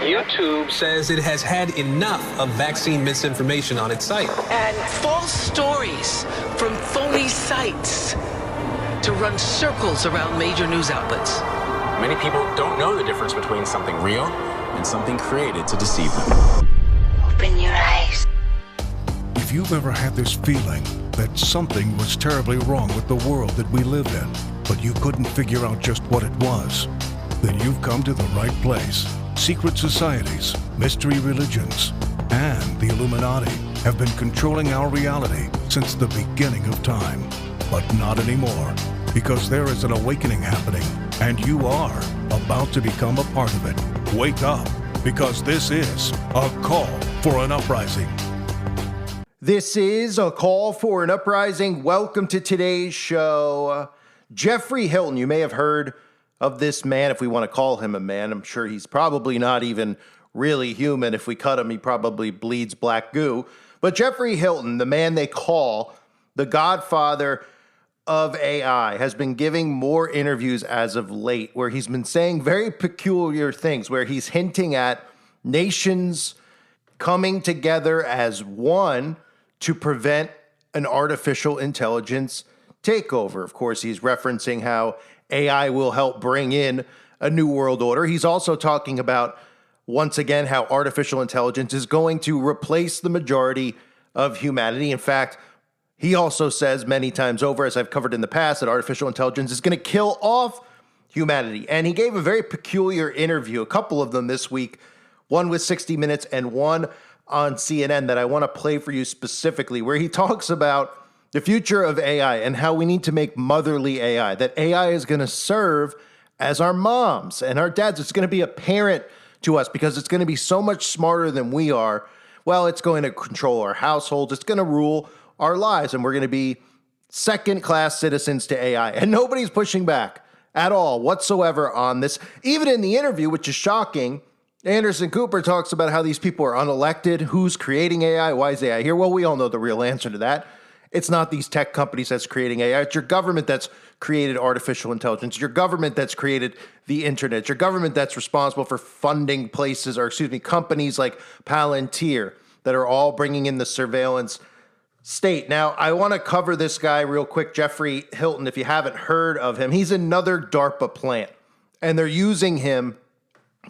YouTube says it has had enough of vaccine misinformation on its site. And false stories from phony sites to run circles around major news outlets. Many people don't know the difference between something real and something created to deceive them. Open your eyes. If you've ever had this feeling that something was terribly wrong with the world that we live in, but you couldn't figure out just what it was, then you've come to the right place. Secret societies, mystery religions, and the Illuminati have been controlling our reality since the beginning of time. But not anymore, because there is an awakening happening, and you are about to become a part of it. Wake up, because this is a call for an uprising. This is a call for an uprising. Welcome to today's show. Jeffrey Hilton, you may have heard of this man, if we want to call him a man. I'm sure he's probably not even really human. If we cut him, he probably bleeds black goo. But Jeffrey Hilton, the man they call the Godfather of AI, has been giving more interviews as of late where he's been saying very peculiar things, where he's hinting at nations coming together as one to prevent an artificial intelligence takeover. Of course, he's referencing how AI will help bring in a new world order. He's also talking about, once again, how artificial intelligence is going to replace the majority of humanity. In fact, he also says many times over, as I've covered in the past, that artificial intelligence is going to kill off humanity. And he gave a very peculiar interview, a couple of them this week, one with 60 Minutes and one on CNN that I want to play for you specifically, where he talks about the future of AI and how we need to make motherly AI, that AI is going to serve as our moms and our dads. It's going to be a parent to us because it's going to be so much smarter than we are. Well, it's going to control our households. It's going to rule our lives, and we're going to be second-class citizens to AI. And nobody's pushing back at all whatsoever on this. Even in the interview, which is shocking, Anderson Cooper talks about how these people are unelected. Who's creating AI? Why is AI here? Well, we all know the real answer to that. It's not these tech companies that's creating AI. It's your government that's created artificial intelligence. Your government that's created the internet. It's your government that's responsible for funding companies like Palantir that are all bringing in the surveillance state. Now, I want to cover this guy real quick, Jeffrey Hilton, if you haven't heard of him. He's another DARPA plant, and they're using him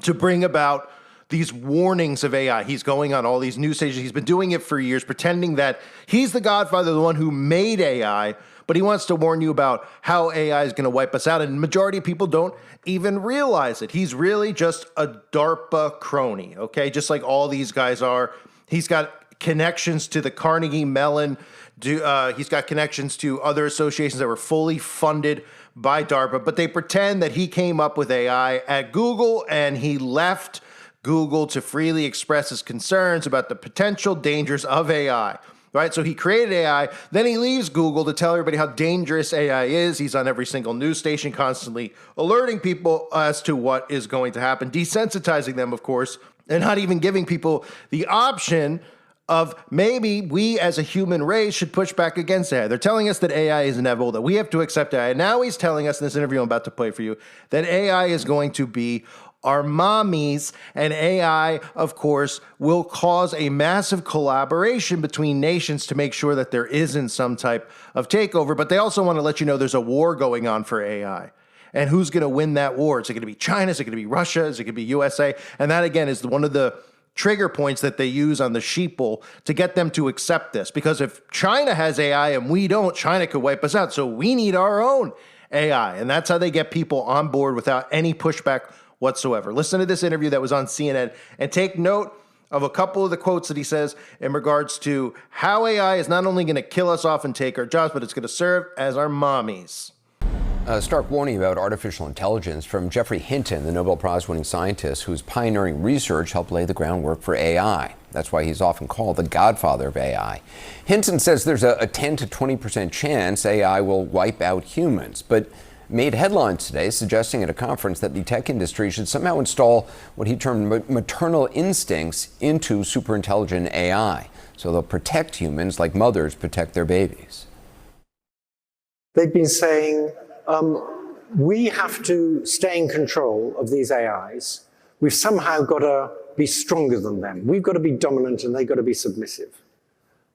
to bring about these warnings of AI. He's going on all these news stations. He's been doing it for years, pretending that he's the Godfather, the one who made AI, but he wants to warn you about how AI is going to wipe us out. And the majority of people don't even realize it. He's really just a DARPA crony, okay? Just like all these guys are. He's got connections to the Carnegie Mellon. He's got connections to other associations that were fully funded by DARPA, but they pretend that he came up with AI at Google and he left Google to freely express his concerns about the potential dangers of AI, right? So he created AI, then he leaves Google to tell everybody how dangerous AI is. He's on every single news station, constantly alerting people as to what is going to happen, desensitizing them, of course, and not even giving people the option of maybe we as a human race should push back against AI. They're telling us that AI is inevitable, that we have to accept AI. Now he's telling us in this interview I'm about to play for you that AI is going to be our mommies, and AI, of course, will cause a massive collaboration between nations to make sure that there isn't some type of takeover. But they also want to let you know there's a war going on for AI. And who's going to win that war? Is it going to be China? Is it going to be Russia? Is it going to be USA? And that, again, is one of the trigger points that they use on the sheeple to get them to accept this. Because if China has AI and we don't, China could wipe us out. So we need our own AI. And that's how they get people on board without any pushback whatsoever. Listen to this interview that was on CNN and take note of a couple of the quotes that he says in regards to how AI is not only going to kill us off and take our jobs, but it's going to serve as our mommies. A stark warning about artificial intelligence from Jeffrey Hinton, the Nobel Prize-winning scientist whose pioneering research helped lay the groundwork for AI. That's why he's often called the Godfather of AI. Hinton says there's a 10 to 20% chance AI will wipe out humans, but made headlines today suggesting at a conference that the tech industry should somehow install what he termed maternal instincts into superintelligent AI, so they'll protect humans like mothers protect their babies. They've been saying, we have to stay in control of these AIs. We've somehow got to be stronger than them. We've got to be dominant and they've got to be submissive.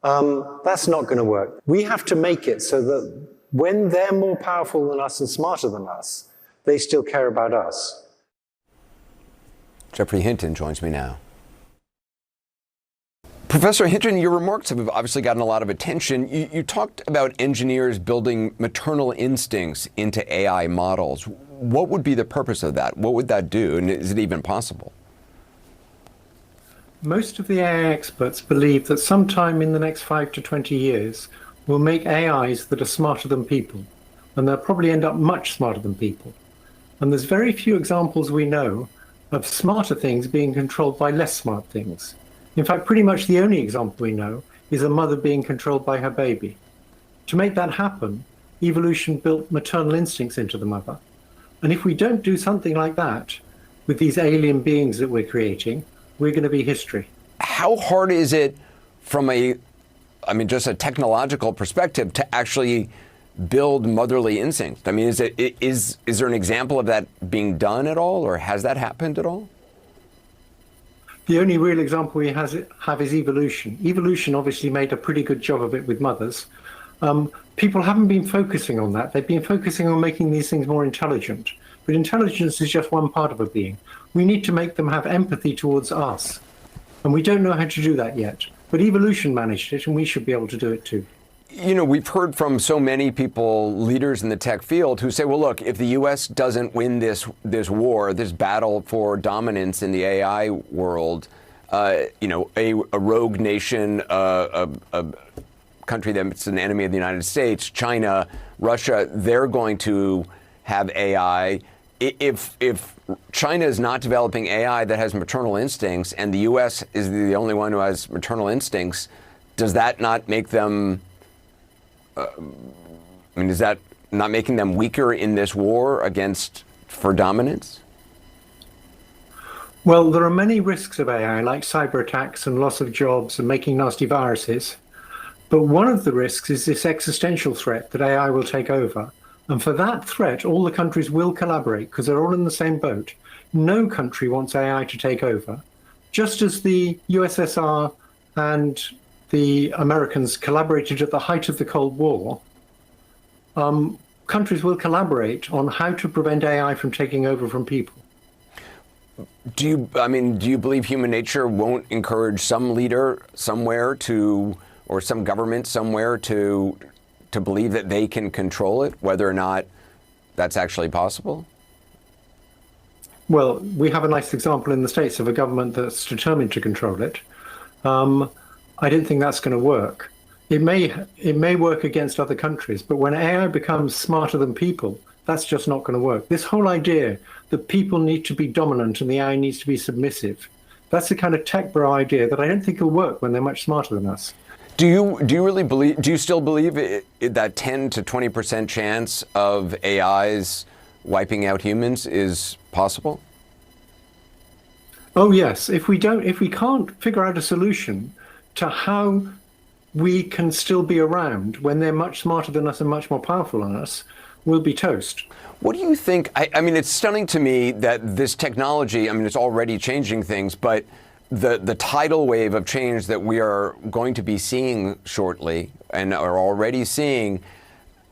That's not going to work. We have to make it so that when they're more powerful than us and smarter than us, they still care about us. Geoffrey Hinton joins me now. Professor Hinton, your remarks have obviously gotten a lot of attention. You talked about engineers building maternal instincts into AI models. What would be the purpose of that? What would that do? And is it even possible? Most of the AI experts believe that sometime in the next 5 to 20 years, we'll make AIs that are smarter than people. And they'll probably end up much smarter than people. And there's very few examples we know of smarter things being controlled by less smart things. In fact, pretty much the only example we know is a mother being controlled by her baby. To make that happen, evolution built maternal instincts into the mother. And if we don't do something like that with these alien beings that we're creating, we're going to be history. How hard is it from just a technological perspective to actually build motherly instincts? I mean, is there an example of that being done at all, or has that happened at all? The only real example we have is evolution. Evolution obviously made a pretty good job of it with mothers. People haven't been focusing on that. They've been focusing on making these things more intelligent. But intelligence is just one part of a being. We need to make them have empathy towards us. And we don't know how to do that yet. But evolution managed it, and we should be able to do it too. You know, we've heard from so many people, leaders in the tech field, who say, well, look, if the U.S. doesn't win this war, this battle for dominance in the AI world, a rogue nation, a country that's an enemy of the United States, China, Russia, they're going to have AI. If China is not developing AI that has maternal instincts, and the U.S. is the only one who has maternal instincts, does that not make them... is that not making them weaker in this war for dominance? Well, there are many risks of AI, like cyber attacks and loss of jobs and making nasty viruses. But one of the risks is this existential threat that AI will take over. And for that threat, all the countries will collaborate because they're all in the same boat. No country wants AI to take over. Just as the USSR and the Americans collaborated at the height of the Cold War, countries will collaborate on how to prevent AI from taking over from people. Do you believe human nature won't encourage some leader somewhere or some government somewhere to believe that they can control it, whether or not that's actually possible? Well, we have a nice example in the States of a government that's determined to control it. I don't think that's going to work. It may work against other countries, but when AI becomes smarter than people, that's just not going to work. This whole idea that people need to be dominant and the AI needs to be submissive, that's the kind of tech bro idea that I don't think will work when they're much smarter than us. Do you still believe that 10 to 20% chance of AIs wiping out humans is possible? Oh yes, if we can't figure out a solution to how we can still be around when they're much smarter than us and much more powerful than us, we'll be toast. What do you think? It's stunning to me that this technology, it's already changing things, but the tidal wave of change that we are going to be seeing shortly and are already seeing,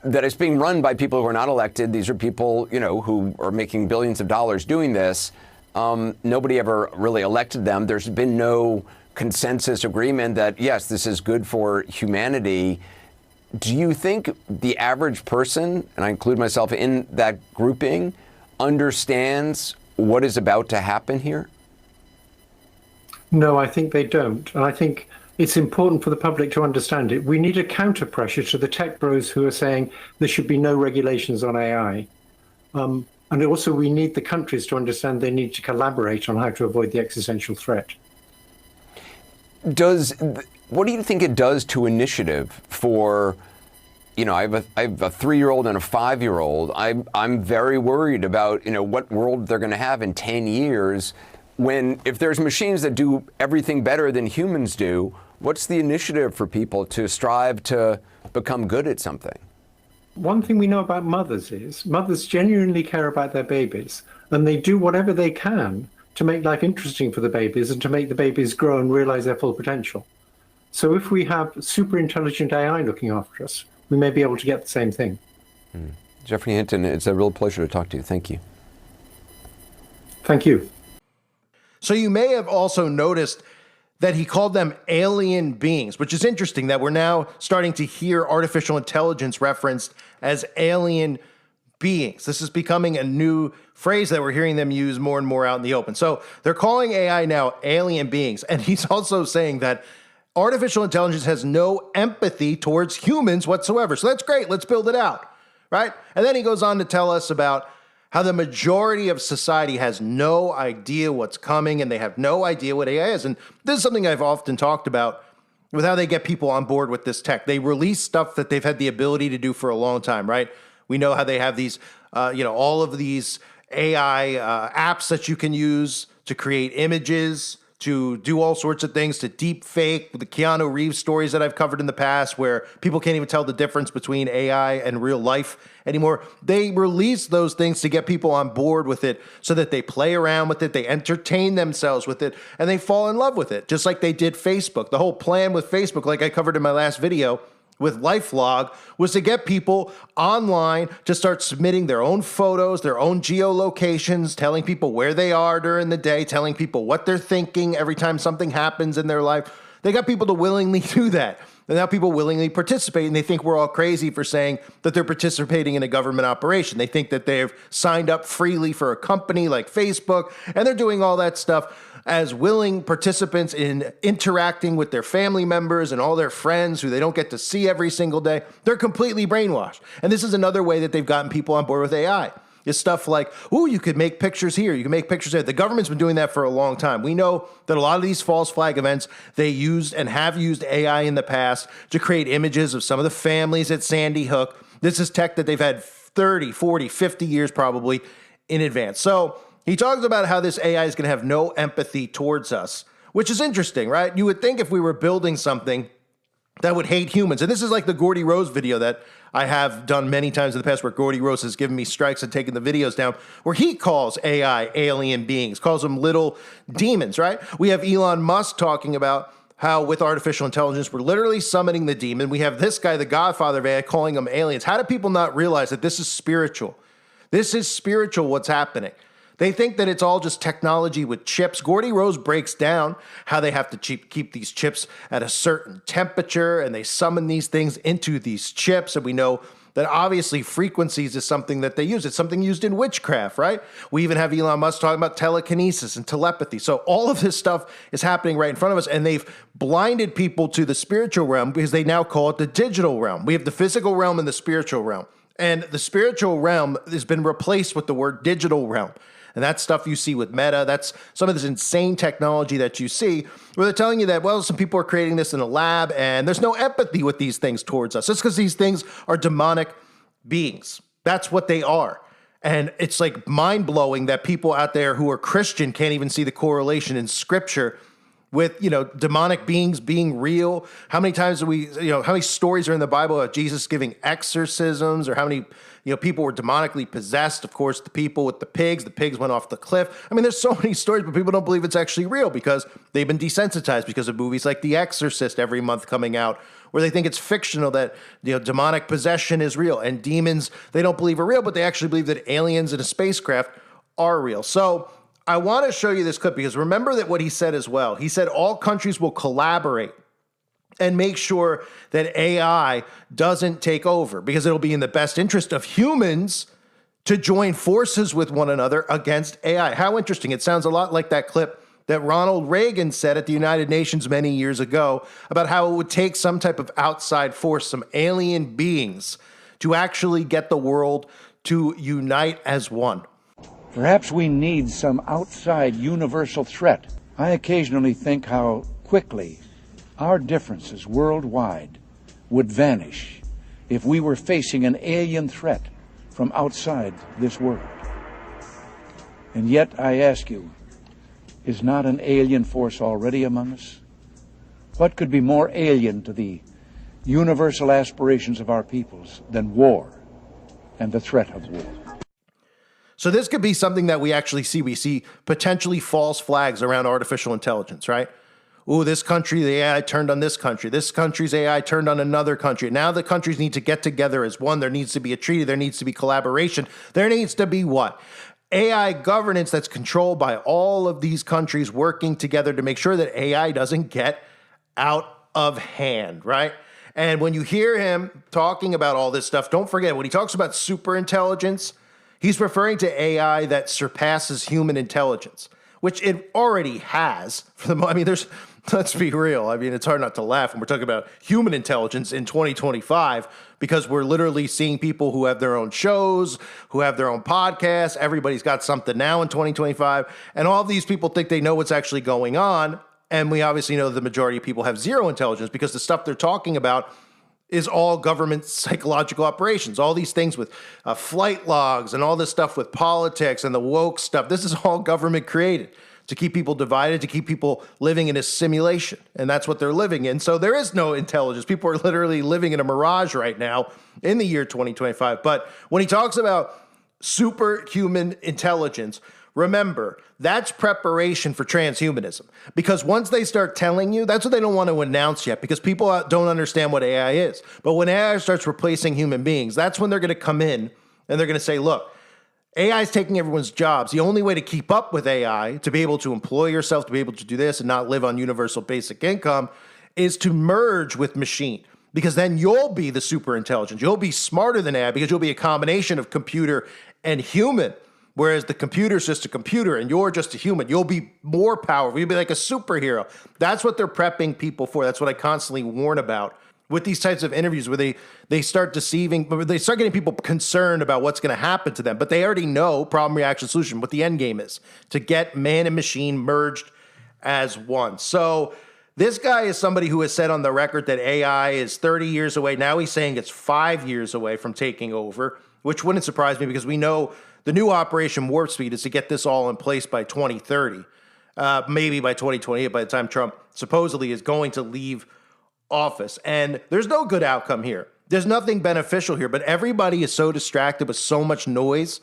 that it's being run by people who are not elected. These are people, who are making billions of dollars doing this. Nobody ever really elected them. There's been no consensus agreement that, yes, this is good for humanity. Do you think the average person, and I include myself in that grouping, understands what is about to happen here? No, I think they don't. And I think it's important for the public to understand it. We need a counter pressure to the tech bros who are saying there should be no regulations on AI. And also we need the countries to understand they need to collaborate on how to avoid the existential threat. What do you think it does to initiative for, I have a 3-year-old and a 5-year-old. I'm very worried about, what world they're going to have in 10 years when, if there's machines that do everything better than humans do, what's the initiative for people to strive to become good at something? One thing we know about mothers is mothers genuinely care about their babies, and they do whatever they can to make life interesting for the babies and to make the babies grow and realize their full potential. So if we have super intelligent AI looking after us, we may be able to get the same thing. Geoffrey Hinton, it's a real pleasure to talk to you. Thank you. Thank you. So you may have also noticed that he called them alien beings, which is interesting that we're now starting to hear artificial intelligence referenced as alien beings. This is becoming a new phrase that we're hearing them use more and more out in the open. So they're calling AI now alien beings. And he's also saying that artificial intelligence has no empathy towards humans whatsoever. So that's great. Let's build it out, right? And then he goes on to tell us about how the majority of society has no idea what's coming and they have no idea what AI is. And this is something I've often talked about with how they get people on board with this tech. They release stuff that they've had the ability to do for a long time, right? We know how they have these, all of these AI apps that you can use to create images, to do all sorts of things, to deep fake, the Keanu Reeves stories that I've covered in the past where people can't even tell the difference between AI and real life anymore. They release those things to get people on board with it so that they play around with it, they entertain themselves with it, and they fall in love with it, just like they did Facebook. The whole plan with Facebook, like I covered in my last video, with LifeLog was to get people online to start submitting their own photos, their own geolocations, telling people where they are during the day, telling people what they're thinking every time something happens in their life. They got people to willingly do that. And now people willingly participate, and they think we're all crazy for saying that they're participating in a government operation. They think that they've signed up freely for a company like Facebook, and they're doing all that stuff as willing participants in interacting with their family members and all their friends who they don't get to see every single day. They're completely brainwashed. And this is another way that they've gotten people on board with AI. It's stuff like, ooh, you could make pictures here, you can make pictures there. The government's been doing that for a long time. We know that a lot of these false flag events, they used and have used AI in the past to create images of some of the families at Sandy Hook. This is tech that they've had 30, 40, 50 years probably in advance. So he talks about how this AI is going to have no empathy towards us, which is interesting, right? You would think if we were building something that would hate humans, and this is like the Gordy Rose video that I have done many times in the past where Gordy Rose has given me strikes and taken the videos down, where he calls AI alien beings, calls them little demons, right? We have Elon Musk talking about how with artificial intelligence, we're literally summoning the demon. We have this guy, the Godfather of AI, calling them aliens. How do people not realize that this is spiritual? This is spiritual, what's happening. They think that it's all just technology with chips. Gordy Rose breaks down how they have to keep these chips at a certain temperature, and they summon these things into these chips. And we know that obviously frequencies is something that they use. It's something used in witchcraft, right? We even have Elon Musk talking about telekinesis and telepathy. So all of this stuff is happening right in front of us, and they've blinded people to the spiritual realm because they now call it the digital realm. We have the physical realm and the spiritual realm. And the spiritual realm has been replaced with the word digital realm. And that's stuff you see with Meta. That's some of this insane technology that you see where they're telling you that, well, some people are creating this in a lab and there's no empathy with these things towards us. It's because these things are demonic beings. That's what they are. And it's like mind-blowing that people out there who are Christian can't even see the correlation in Scripture with, demonic beings being real. How many times do we, how many stories are in the Bible about Jesus giving exorcisms, or how many, people were demonically possessed? Of course, the people with the pigs went off the cliff. I mean, there's so many stories, but people don't believe it's actually real because they've been desensitized because of movies like The Exorcist every month coming out, where they think it's fictional, that, demonic possession is real, and demons they don't believe are real, but they actually believe that aliens in a spacecraft are real. So I want to show you this clip because remember that what he said as well. He said all countries will collaborate and make sure that AI doesn't take over because it'll be in the best interest of humans to join forces with one another against AI. How interesting. It sounds a lot like that clip that Ronald Reagan said at the United Nations many years ago about how it would take some type of outside force, some alien beings, to actually get the world to unite as one. Perhaps we need some outside universal threat. I occasionally think how quickly our differences worldwide would vanish if we were facing an alien threat from outside this world. And yet, I ask you, is not an alien force already among us? What could be more alien to the universal aspirations of our peoples than war and the threat of war. So this could be something that we actually see. We see potentially false flags around artificial intelligence, right? Ooh, this country, the AI turned on this country. This country's AI turned on another country. Now the countries need to get together as one. There needs to be a treaty. There needs to be collaboration. There needs to be what? AI governance that's controlled by all of these countries working together to make sure that AI doesn't get out of hand, right? And when you hear him talking about all this stuff, don't forget, when he talks about super intelligence, he's referring to AI that surpasses human intelligence, which it already has. I mean, let's be real. I mean, it's hard not to laugh when we're talking about human intelligence in 2025, because we're literally seeing people who have their own shows, who have their own podcasts. Everybody's got something now in 2025. And all of these people think they know what's actually going on. And we obviously know the majority of people have zero intelligence, because the stuff they're talking about is all government psychological operations. All these things with flight logs and all this stuff with politics and the woke stuff. This is all government created to keep people divided, to keep people living in a simulation. And that's what they're living in. So there is no intelligence. People are literally living in a mirage right now in the year 2025. But when he talks about superhuman intelligence, remember, that's preparation for transhumanism. Because once they start telling you, that's what they don't want to announce yet, because people don't understand what AI is. But when AI starts replacing human beings, that's when they're going to come in and they're going to say, look, AI is taking everyone's jobs. The only way to keep up with AI, to be able to employ yourself, to be able to do this and not live on universal basic income, is to merge with machine. Because then you'll be the super intelligence. You'll be smarter than AI, because you'll be a combination of computer and human. Whereas the computer's just a computer and you're just a human. You'll be more powerful. You'll be like a superhero. That's what they're prepping people for. That's what I constantly warn about with these types of interviews, where they start deceiving, they start getting people concerned about what's going to happen to them. But they already know problem, reaction, solution, what the end game is, to get man and machine merged as one. So this guy is somebody who has said on the record that AI is 30 years away. Now he's saying it's 5 years away from taking over, which wouldn't surprise me, because we know the new Operation Warp Speed is to get this all in place by 2030, maybe by 2028, by the time Trump supposedly is going to leave office. And there's no good outcome here. There's nothing beneficial here, but everybody is so distracted with so much noise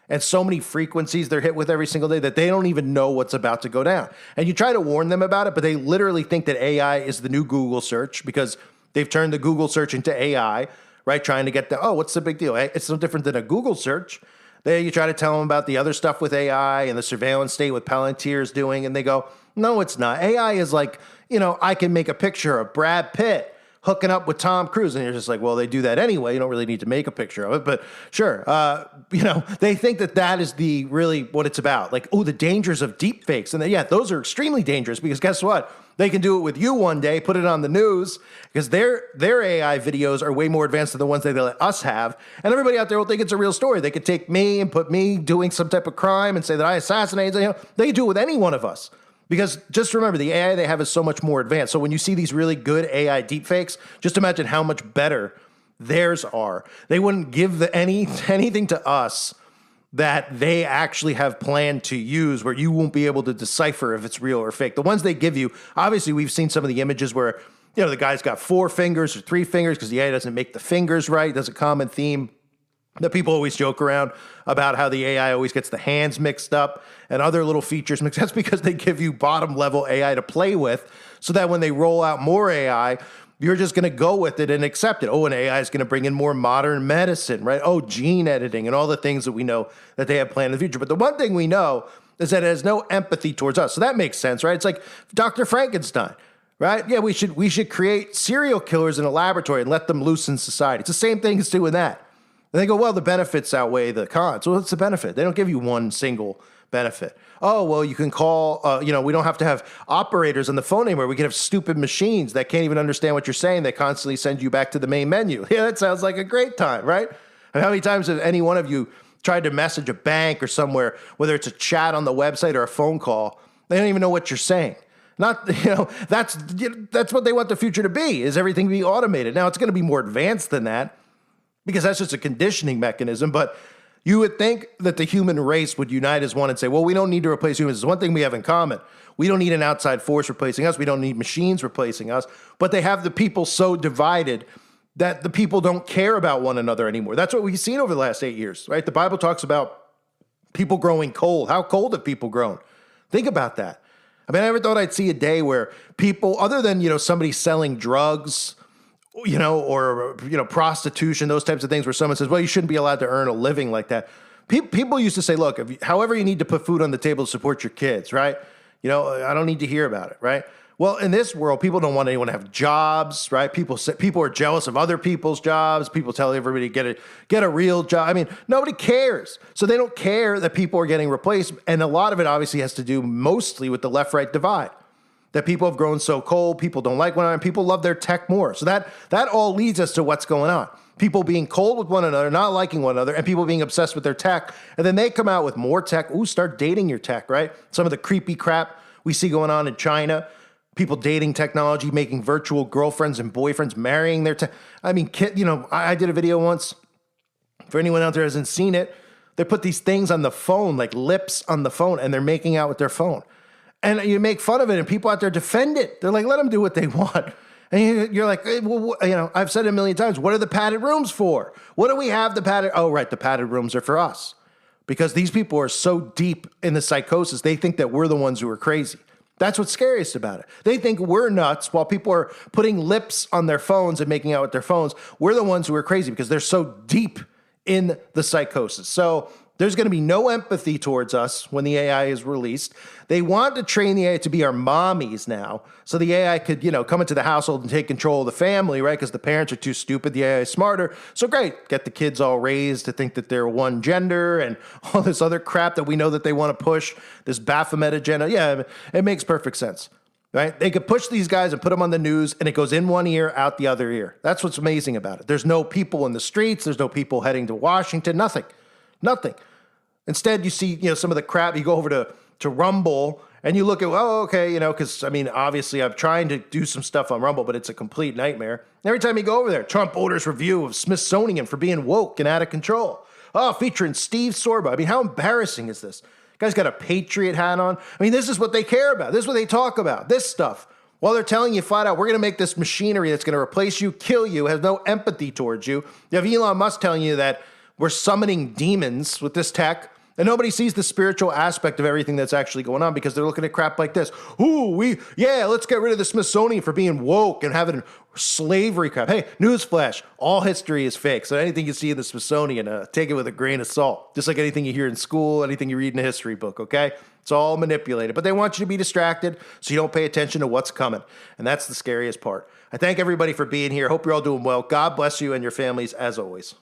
and so many frequencies they're hit with every single day that they don't even know what's about to go down. And you try to warn them about it, but they literally think that AI is the new Google search, because they've turned the Google search into AI, right? Trying to get what's the big deal? It's no different than a Google search. You try to tell them about the other stuff with AI and the surveillance state with Palantir's doing, and they go, no, it's not. AI is like, I can make a picture of Brad Pitt hooking up with Tom Cruise. And you're just like, well, they do that anyway. You don't really need to make a picture of it. But sure, they think that is really what it's about. Like, the dangers of deep fakes. And those are extremely dangerous, because guess what? They can do it with you one day, put it on the news, because their AI videos are way more advanced than the ones they let us have. And everybody out there will think it's a real story. They could take me and put me doing some type of crime and say that I assassinated. They can do it with any one of us. Because just remember, the AI they have is so much more advanced. So when you see these really good AI deepfakes, just imagine how much better theirs are. They wouldn't give anything to us that they actually have planned to use, where you won't be able to decipher if it's real or fake. The ones they give you, obviously we've seen some of the images where, the guy's got 4 fingers or 3 fingers because the AI doesn't make the fingers right. That's a common theme that people always joke around about, how the AI always gets the hands mixed up and other little features mixed. That's because they give you bottom level AI to play with, so that when they roll out more AI, you're just going to go with it and accept it. An AI is going to bring in more modern medicine, right? Gene editing and all the things that we know that they have planned in the future. But the one thing we know is that it has no empathy towards us. So that makes sense, right? It's like Dr. Frankenstein, right? Yeah, we should create serial killers in a laboratory and let them loose in society. It's the same thing as doing that. And they go, well, the benefits outweigh the cons. Well, what's the benefit? They don't give you one single benefit. Well, you can call, we don't have to have operators on the phone anymore. We can have stupid machines that can't even understand what you're saying. They constantly send you back to the main menu. Yeah, that sounds like a great time, right? And how many times have any one of you tried to message a bank or somewhere, whether it's a chat on the website or a phone call? They don't even know what you're saying. That's what they want the future to be, is everything to be automated. Now, it's going to be more advanced than that, because that's just a conditioning mechanism. But you would think that the human race would unite as one and say, well, we don't need to replace humans. There's one thing we have in common. We don't need an outside force replacing us. We don't need machines replacing us. But they have the people so divided that the people don't care about one another anymore. That's what we've seen over the last 8 years, right? The Bible talks about people growing cold. How cold have people grown? Think about that. I mean, I never thought I'd see a day where people, other than, somebody selling drugs, or, prostitution, those types of things where someone says, well, you shouldn't be allowed to earn a living like that. People used to say, look, however you need to put food on the table to support your kids, right? I don't need to hear about it, right? Well, in this world, people don't want anyone to have jobs, right? People are jealous of other people's jobs. People tell everybody to get a real job. I mean, nobody cares. So they don't care that people are getting replaced. And a lot of it obviously has to do mostly with the left-right divide, that people have grown so cold, people don't like one another, and people love their tech more. So that all leads us to what's going on. People being cold with one another, not liking one another, and people being obsessed with their tech. And then they come out with more tech. Ooh, start dating your tech, right? Some of the creepy crap we see going on in China. People dating technology, making virtual girlfriends and boyfriends, marrying their tech. I mean, I did a video once. For anyone out there who hasn't seen it, they put these things on the phone, like lips on the phone, and they're making out with their phone. And you make fun of it, and people out there defend it. They're like, let them do what they want. And you're like, hey, well, I've said it a million times. What are the padded rooms for? What do we have the padded? Oh, right, the padded rooms are for us. Because these people are so deep in the psychosis, they think that we're the ones who are crazy. That's what's scariest about it. They think we're nuts while people are putting lips on their phones and making out with their phones. We're the ones who are crazy because they're so deep in the psychosis. So there's going to be no empathy towards us when the AI is released. They want to train the AI to be our mommies now. So the AI could, come into the household and take control of the family, right? Because the parents are too stupid. The AI is smarter. So great. Get the kids all raised to think that they're one gender and all this other crap that we know that they want to push, this Baphomet agenda. Yeah, it makes perfect sense, right? They could push these guys and put them on the news and it goes in one ear, out the other ear. That's what's amazing about it. There's no people in the streets. There's no people heading to Washington. Nothing. Instead, you see, some of the crap. You go over to Rumble and you look at, because, obviously I'm trying to do some stuff on Rumble, but it's a complete nightmare. Every time you go over there, Trump orders review of Smithsonian for being woke and out of control. Oh, featuring Steve Sorba. How embarrassing is this? Guy's got a Patriot hat on. This is what they care about. This is what they talk about, this stuff. While they're telling you flat out, we're going to make this machinery that's going to replace you, kill you, has no empathy towards you. You have Elon Musk telling you that we're summoning demons with this tech, and nobody sees the spiritual aspect of everything that's actually going on because they're looking at crap like this. Let's get rid of the Smithsonian for being woke and having slavery crap. Hey, newsflash, all history is fake. So anything you see in the Smithsonian, take it with a grain of salt. Just like anything you hear in school, anything you read in a history book, okay? It's all manipulated. But they want you to be distracted so you don't pay attention to what's coming. And that's the scariest part. I thank everybody for being here. Hope you're all doing well. God bless you and your families as always.